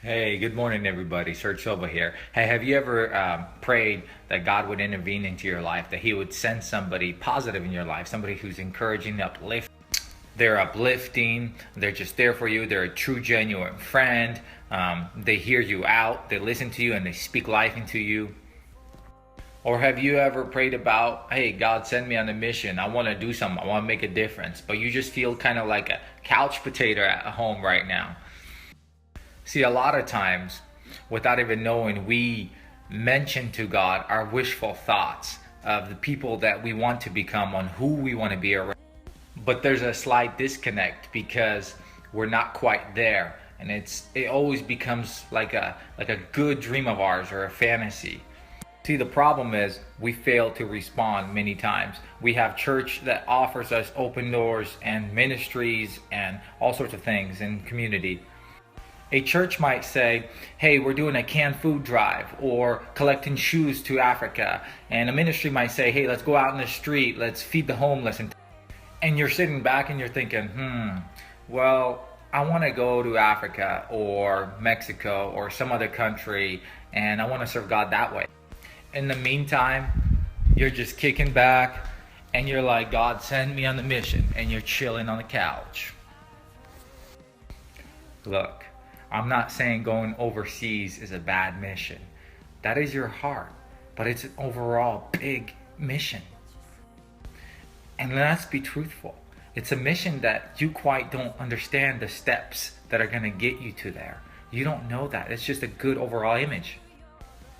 Hey, good morning, everybody. Serge Silva here. Hey, have you ever prayed that God would intervene into your life, that He would send somebody positive in your life, somebody who's encouraging, they're uplifting, they're just there for you, they're a true, genuine friend, they hear you out, they listen to you, and they speak life into you? Or have you ever prayed about, hey, God, send me on a mission, I want to do something, I want to make a difference, but you just feel kind of like a couch potato at home right now? See, a lot of times, without even knowing, we mention to God our wishful thoughts of the people that we want to become, on who we want to be around. But there's a slight disconnect because we're not quite there, and it always becomes like a good dream of ours or a fantasy. See, the problem is we fail to respond many times. We have church that offers us open doors and ministries and all sorts of things in community. A church might say, hey, we're doing a canned food drive or collecting shoes to Africa. And a ministry might say, hey, let's go out in the street, let's feed the homeless. And you're sitting back and you're thinking, well, I want to go to Africa or Mexico or some other country and I want to serve God that way. In the meantime, you're just kicking back and you're like, God, send me on the mission, and you're chilling on the couch. Look, I'm not saying going overseas is a bad mission. That is your heart, but it's an overall big mission. And let's be truthful. It's a mission that you quite don't understand the steps that are going to get you to there. You don't know that. It's just a good overall image.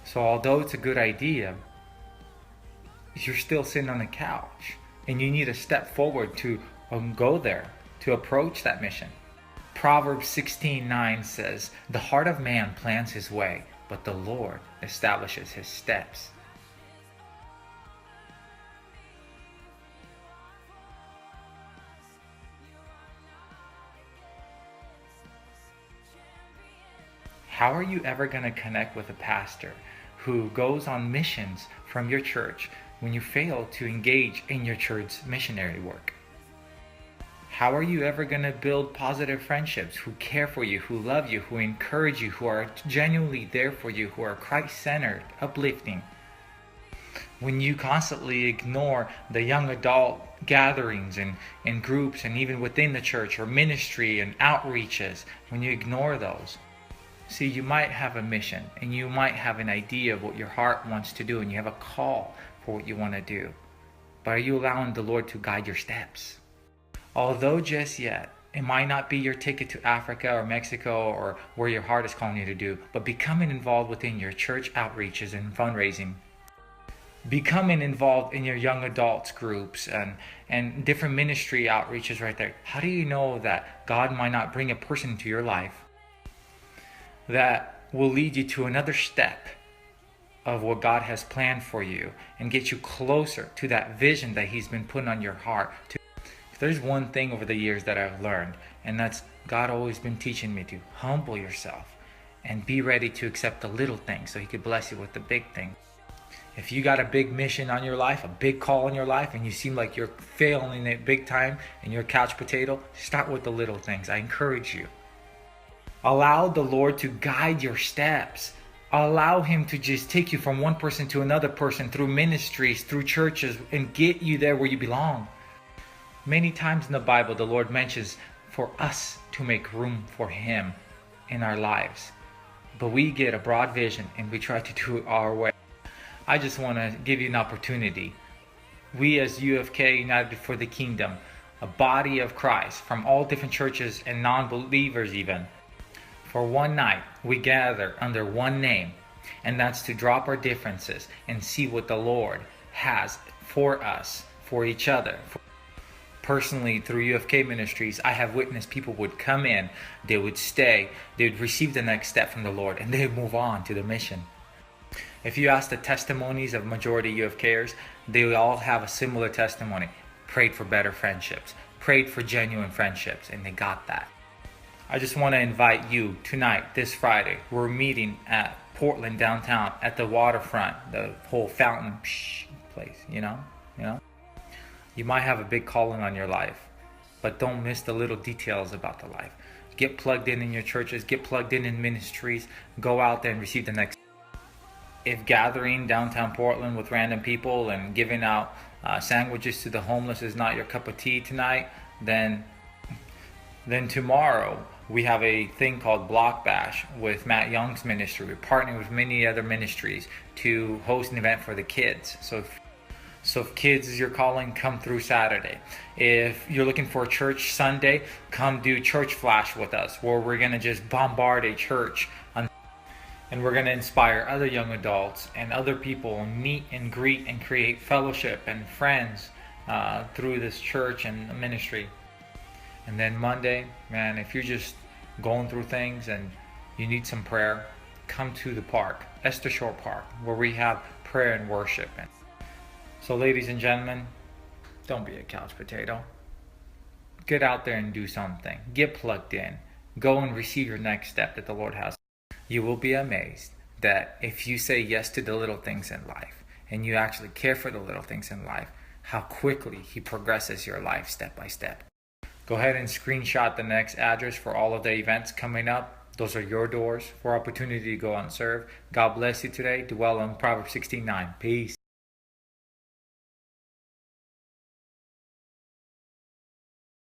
So although it's a good idea, you're still sitting on the couch and you need to step forward to go there, to approach that mission. Proverbs 16:9 says, the heart of man plans his way, but the Lord establishes his steps. How are you ever going to connect with a pastor who goes on missions from your church when you fail to engage in your church's missionary work? How are you ever going to build positive friendships who care for you, who love you, who encourage you, who are genuinely there for you, who are Christ-centered, uplifting, when you constantly ignore the young adult gatherings and groups, and even within the church or ministry and outreaches, when you ignore those? See, you might have a mission and you might have an idea of what your heart wants to do and you have a call for what you want to do. But are you allowing the Lord to guide your steps? Although just yet, it might not be your ticket to Africa or Mexico or where your heart is calling you to do, but becoming involved within your church outreaches and fundraising, becoming involved in your young adults groups and different ministry outreaches right there. How do you know that God might not bring a person into your life that will lead you to another step of what God has planned for you and get you closer to that vision that He's been putting on your heart? If there's one thing over the years that I've learned, and that's God always been teaching me to humble yourself and be ready to accept the little things so He could bless you with the big things. If you got a big mission on your life, a big call in your life, and you seem like you're failing it big time and you're a couch potato, start with the little things. I encourage you. Allow the Lord to guide your steps. Allow Him to just take you from one person to another person through ministries, through churches, and get you there where you belong. Many times in the Bible, the Lord mentions for us to make room for Him in our lives. But we get a broad vision and we try to do it our way. I just want to give you an opportunity. We as UFK, United for the Kingdom, a body of Christ from all different churches and non-believers even, for one night, we gather under one name, and that's to drop our differences and see what the Lord has for us, for each other. Personally, through UFK Ministries, I have witnessed people would come in, they would stay, they would receive the next step from the Lord, and they would move on to the mission. If you ask the testimonies of majority UFKers, they all have a similar testimony. Prayed for better friendships, prayed for genuine friendships, and they got that. I just want to invite you tonight, this Friday. We're meeting at Portland downtown at the waterfront, the whole fountain place, you know. You might have a big calling on your life, but don't miss the little details about the life. Get plugged in your churches, get plugged in ministries, go out there and receive the next. If gathering downtown Portland with random people and giving out sandwiches to the homeless is not your cup of tea tonight, then tomorrow we have a thing called Block Bash with Matt Young's ministry. We're partnering with many other ministries to host an event for the kids. So if kids is your calling, come through Saturday. If you're looking for a church Sunday, come do Church Flash with us, where we're going to just bombard a church. And we're going to inspire other young adults and other people and meet and greet and create fellowship and friends through this church and ministry. And then Monday, man, if you're just going through things and you need some prayer, come to the park, Esther Shore Park, where we have prayer and worship. So ladies and gentlemen, don't be a couch potato. Get out there and do something. Get plugged in. Go and receive your next step that the Lord has. You will be amazed that if you say yes to the little things in life and you actually care for the little things in life, how quickly He progresses your life step by step. Go ahead and screenshot the next address for all of the events coming up. Those are your doors for opportunity to go and serve. God bless you today. Dwell on Proverbs 16:9. Peace.